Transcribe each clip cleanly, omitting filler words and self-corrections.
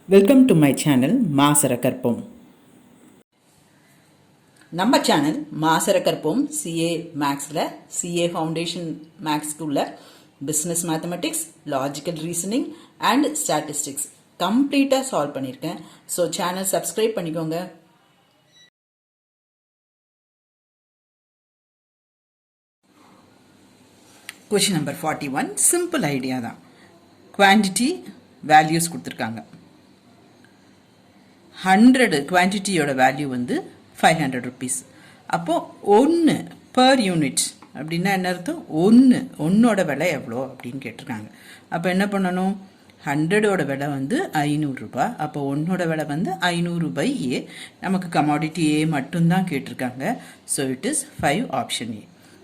Welcome to my channel Maasarakarpom. நம்ம channel Maasarakarpom CA Mathsல CA Foundation Maths குள்ள business mathematics, logical reasoning and statistics கம்ப்ளீட்டா solve பண்ணியிருக்கேன். So channel subscribe பண்ணிக்கோங்க. Question number 41 simple idea தான். Quantity values கொடுத்துருக்காங்க. 100 குவான்டிட்டியோட value வந்து 500 rupees. அப்போ 1 per unit அப்படின்னா என்ன அர்த்தம்? ஒன்னோட விலை எவ்வளோ அப்படின்னு கேட்டிருக்காங்க. அப்போ என்ன பண்ணணும்? 100ஓட விலை வந்து 500 ரூபாய். அப்போ ஒன்னோட விலை வந்து 500 by A. நமக்கு கமாடிட்டி A மட்டும்தான் கேட்டிருக்காங்க. So it is 5 option A.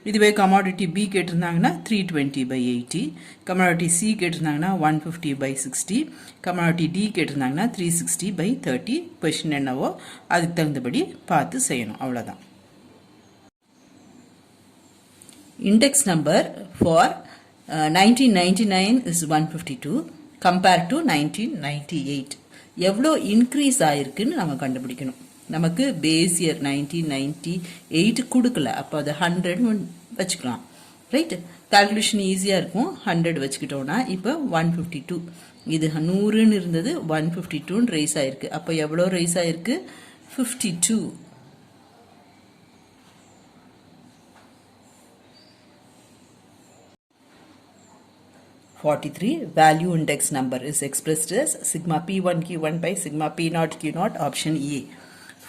இதுவே commodity B கேட்டிருந்தாங்கன்னா 320 by 80, commodity C கேட்டிருந்தாங்கன்னா 150 by 60, commodity D கேட்டிருந்தாங்கன்னா 360 by 30. Question என்னவோ அதுக்கு தகுந்தபடி பார்த்து செய்யணும், அவ்வளோதான். Index number for 1999 is 152 compared to 1998. எவ்வளோ இன்க்ரீஸ் ஆயிருக்குன்னு நம்ம கண்டுபிடிக்கணும். நமக்கு பேஸ் இயர் 1998 கொடுக்கல, அப்போ அது 100 வச்சுக்கலாம். ரைட், கால்குலேஷன் ஈஸியாக இருக்கும். 100 வச்சுக்கிட்டோன்னா இப்போ 152, இது 100ன்னு இருந்தது 152ன்னு ரைஸ் ஆயிருக்கு. அப்போ எவ்வளோ ரைஸ் ஆயிருக்கு? 52. Value index number is expressed as sigma P1 Q1 by sigma P0 Q0, option A.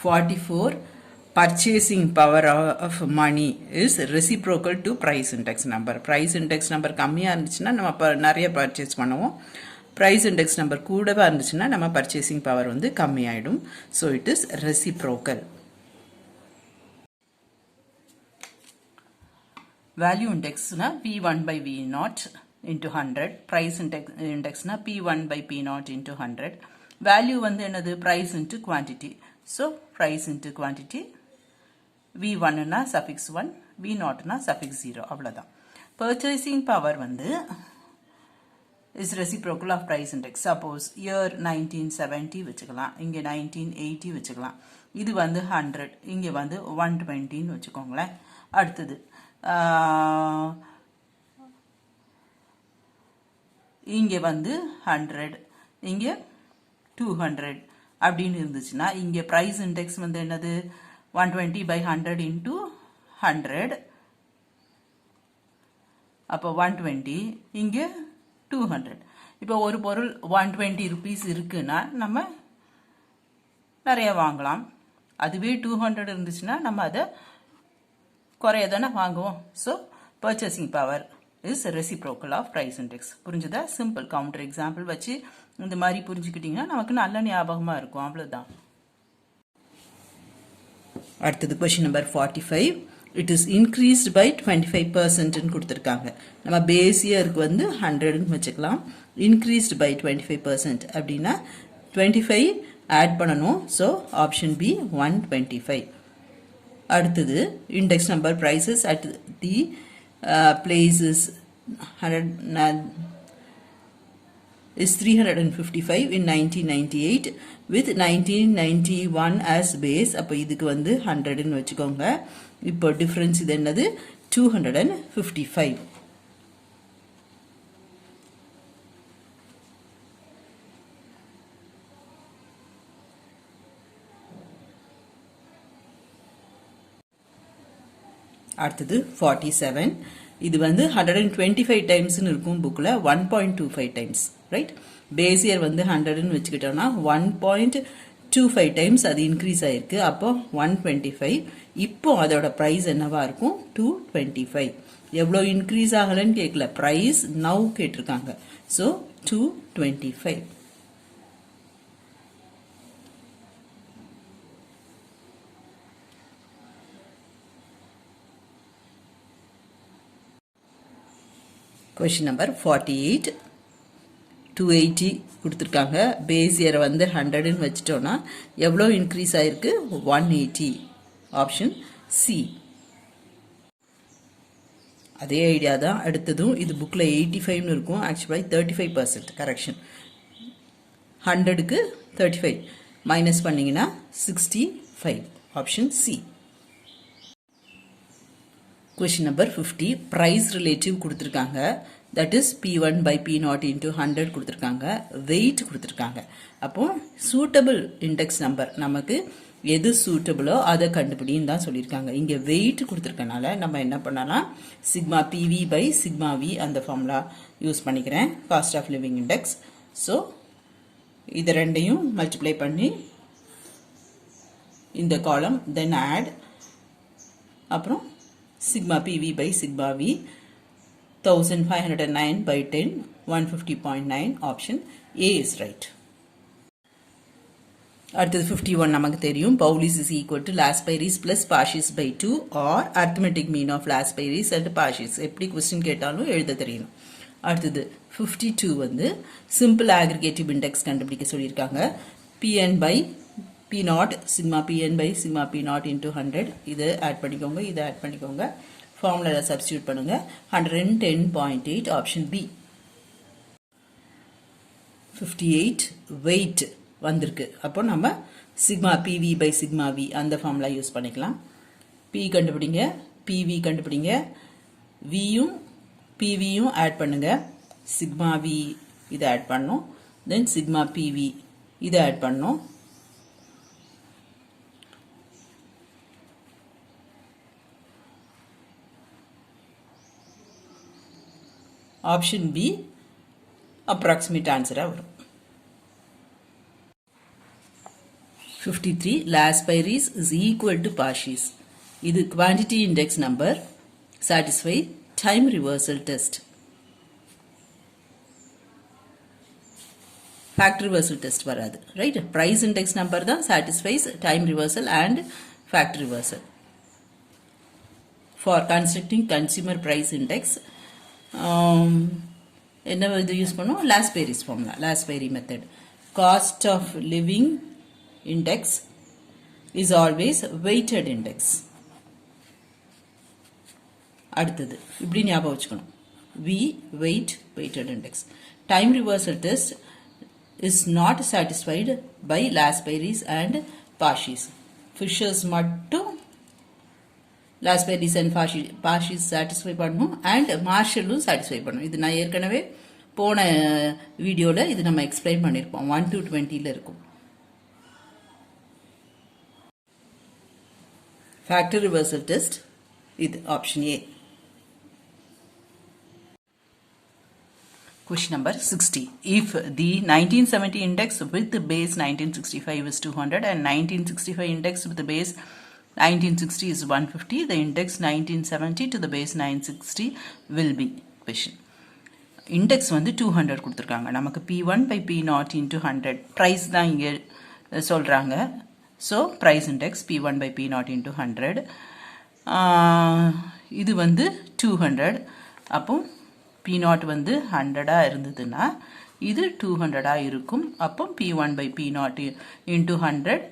44 purchasing power of money is reciprocal to price index number. Price index number கம்மியாக இருந்துச்சுன்னா நம்ம நிறைய பர்ச்சேஸ் பண்ணுவோம். price index number கூடவே இருந்துச்சுன்னா நம்ம purchasing power வந்து கம்மியாயிடும். So it is reciprocal. Value index na P1 by V0 into 100. Price index na P1 by P0 into 100. Value வந்து என்னது? price into quantity. So price into quantity. V1 na suffix 1, V0 na suffix 0, அவ்வளவுதான். Purchasing power வந்து is reciprocal of price index. Suppose year 1970 வச்சுக்கலாம், இங்க 1980 வச்சுக்கலாம். இது வந்து 100, இங்க வந்து 120 வச்சுக்கோங்களேன். அடுத்தது இங்க வந்து 100, இங்க 200 அப்படின்னு இருந்துச்சுன்னா இங்க பிரைஸ் இண்டெக்ஸ் வந்து என்னது? 120 by 100 into 100. அப்போ 120, இங்க 200. இப்போ ஒரு பொருள் 120 rupees இருக்குன்னா நம்ம நிறைய வாங்கலாம். அதுவே 200 இருந்துச்சுன்னா நம்ம அதை குறைய தானே வாங்குவோம். So purchasing power is reciprocal of price index. புரிஞ்சுதா? சிம்பிள் கவுண்டர் எக்ஸாம்பிள் வச்சு இந்த மாதிரி புரிஞ்சுக்கிட்டீங்கன்னா நமக்கு நல்ல ஞாபகமா இருக்கும், அவ்வளவுதான். அடுத்தது question number 45. It is increased by 25% கொடுத்துருக்காங்க. நம்ம பேஸ் இயருக்கு வந்து 100ன்னு வச்சுக்கலாம். இன்க்ரீஸ்ட் பை 25% அப்படின்னா 25 ஆட் பண்ணணும். So option B 125. அடுத்தது index number prices at the places 100 is 355 in 1998 with 1991 as base. அப்போ இதுக்கு வந்து 100ன்னு வச்சுக்கோங்க. இப்போ டிஃபரன்ஸ் இது என்னது? 255. அடுத்தது 47. இது வந்து 125 டைம்ஸ்னு இருக்கும் புக்கில், 1.25 டைம்ஸ். ரைட், பேஸ் இயர் வந்து 100ன்னு வச்சுக்கிட்டோம்னா 1.25 டைம்ஸ் அது இன்க்ரீஸ் ஆயிருக்கு. அப்போ 125. இப்போ அதோட ப்ரைஸ் என்னவா இருக்கும்? 225. எவ்வளோ இன்க்ரீஸ் ஆகலன்னு கேட்கல, ப்ரைஸ் நவ் கேட்டிருக்காங்க. ஸோ 225. Question number 48. 280 கொடுத்துருக்காங்க. பேஸ் இயர் வந்து 100ன்னு வச்சுட்டோன்னா எவ்வளோ இன்க்ரீஸ் ஆயிருக்கு? 180, ஆப்ஷன் சி. அதே ஐடியா தான் அடுத்ததும். இது புக்கில் 85ன்னு இருக்கும், ஆக்சுவலாக 35% கரெக்ஷன். 100க்கு 35 மைனஸ் பண்ணிங்கன்னா 65 option C. Question number 50 price relative கொடுத்திருக்காங்க. That is P1 by P0 into 100 கொடுத்திருக்காங்க. Weight கொடுத்திருக்காங்க. அப்போ suitable index number நமக்கு எது suitable அதை கண்டுபிடின்னு தான் சொல்லியிருக்காங்க. இங்கே weight கொடுத்திருக்கனால நம்ம என்ன பண்ணலாம், sigma PV by sigma V அந்த ஃபார்முலா யூஸ் பண்ணிக்கிறேன். Cost of living index. So இது ரெண்டையும் மல்டிப்ளை பண்ணி இந்த காலம் then add அப்புறம் sigma PV by sigma V 1509 by 10 150.9 option A is right. அடுத்தது 51 நமக்கு தெரியும் Paulis is equal to last Pairis plus Parshis by 2 or arithmetic mean of last Pairis and Parshis. எப்படி question கேட்டாலும் எழுத தெரியணும். அடுத்தது 52 வந்து simple aggregative index கண்டுபிடிக்க சொல்லியிருக்காங்க. Pn by P0 sigma Pn by sigma P0 into 100 இது ஆட் பண்ணிக்கோங்க, இது ஆட் பண்ணிக்கோங்க, ஃபார்முலாவில் சப்ஸ்டியூட் பண்ணுங்க. 110.8 ஆப்ஷன் பி. 58 weight வந்திருக்கு. அப்போ நம்ம sigma PV by sigma V அந்த ஃபார்முலா யூஸ் பண்ணிக்கலாம். P கண்டுபிடிங்க, PV கண்டுபிடிங்க, Vயும் PVயும் ஆட் பண்ணுங்க. sigma V இதை ஆட் பண்ணோம், then sigma PV இதை ஆட் பண்ணோம். ஆப்ஷன் பி அப்ராக்சிமேட் ஆன்சராக வரும். 53 last Pairis is equal to Parshis. இது quantity index number satisfy time reversal test. Fact reversal test வராது, right? Price index number தான் satisfies time reversal and fact reversal. For constructing consumer price index என்ன இது use பண்ணுவோம், last Pairis formula, last Pairis method. Cost of living index is always weighted index. அடுத்தது இப்படி ஞாபகம் வச்சுக்கணும், V weight weighted index. Time reversal test is not satisfied by last Pairis and Parshis. Fishers மட்டும் last Pairis and Parshis satisfy பண்ணணும் and Marshallும் satisfy பண்ணணும். இது நான் ஏற்கனவே போன வீடியோவில் இது நம்ம எக்ஸ்பிளைன் பண்ணியிருப்போம். 1 to 20ல இருக்கும். Factor reversal test இது option A. Question number 60. If the 1970 index with the base 1965 is 200 and 1965 index with the base 1960 is 150, the index 1970 to the base 960 will be. Question. Index வந்து 200 கொடுத்துருக்காங்க. நமக்கு P1 by P0 into 100 price தான் இங்கே சொல்கிறாங்க. So price index P1 by P0 into 100. இது வந்து 200. அப்போ P0 வந்து 100 இருந்ததுன்னா இது 200 இருக்கும். அப்போ P1 by P0 into 100,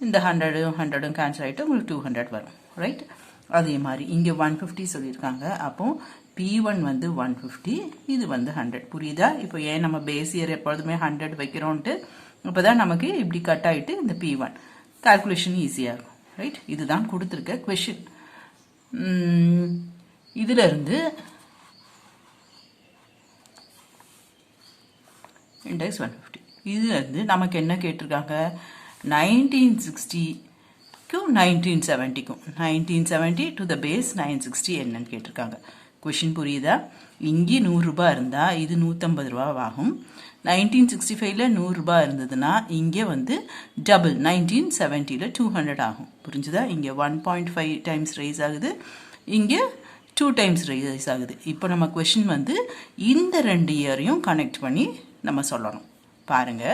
இந்த 100 கேன்சல் ஆகிட்டு உங்களுக்கு 200 வரும், ரைட்? அதே மாதிரி இங்கே 150 சொல்லியிருக்காங்க. அப்போ P1 வந்து 150, இது வந்து 100. புரியுதா? இப்போ ஏன் நம்ம பேஸ் இயர் எப்பொழுதுமே 100 வைக்கிறோன்ட்டு, இப்போ தான் நமக்கு இப்படி கட் ஆகிட்டு இந்த P1 கால்குலேஷன் ஈஸியாக இருக்கும், ரைட்? இதுதான் கொடுத்துருக்க கொஷின். இதிலிருந்து இண்டெக்ஸ் 150, இதுலேருந்து நமக்கு என்ன கேட்டிருக்காங்க, 1960க்கும் 1970க்கும் 1970 டு த பேஸ் 960 என்னன்னு கேட்டிருக்காங்க. கொஷின் புரியுதா? இங்கே 100 ரூபாய் இருந்தால் இது 150 ரூபா ஆகும். 1965ல 100 ரூபாய் இருந்ததுன்னா இங்கே வந்து டபுள் 1970ல 200 ஆகும். புரிஞ்சுதா? இங்கே 1.5 டைம்ஸ் ரைஸ் ஆகுது, இங்கே 2 டைம்ஸ் ரைஸ் ஆகுது. இப்போ நம்ம கொஷின் வந்து இந்த 2 இயரையும் கனெக்ட் பண்ணி நம்ம சொல்லணும். பாருங்க,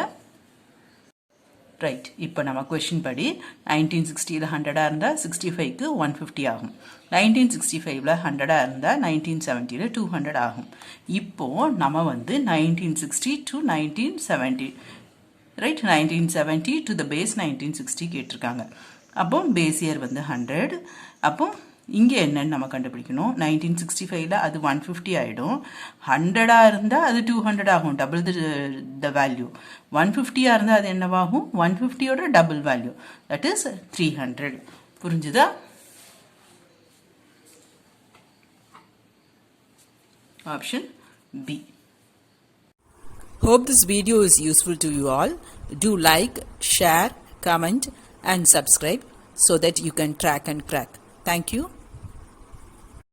ரைட்? இப்போ நம்ம கொஷின் படி 1960ல 100 இருந்தால் 65க்கு 150 ஆகும். 1965ல 100 இருந்தால் 1970ல 200 ஆகும். இப்போ நம்ம வந்து 1960 to 1970, right? 1970 to the base 1960 கேட்டிருக்காங்க. அப்போ பேஸ் இயர் வந்து 100. அப்போ இங்கே என்னன்னு நம்ம கண்டுபிடிக்கணும். 1965ல் அது 150 ஆகிடும். 100 இருந்தால் அது 200 ஆகும், டபுள் த வேல்யூ. 150 இருந்தால் அது என்னவாகும்? 150யோட டபுள் வேல்யூ, தட் இஸ் 300. புரிஞ்சுதா? Option B. Hope this video is useful to you all. Do like, share, comment and subscribe so that you can track and crack. Thank you.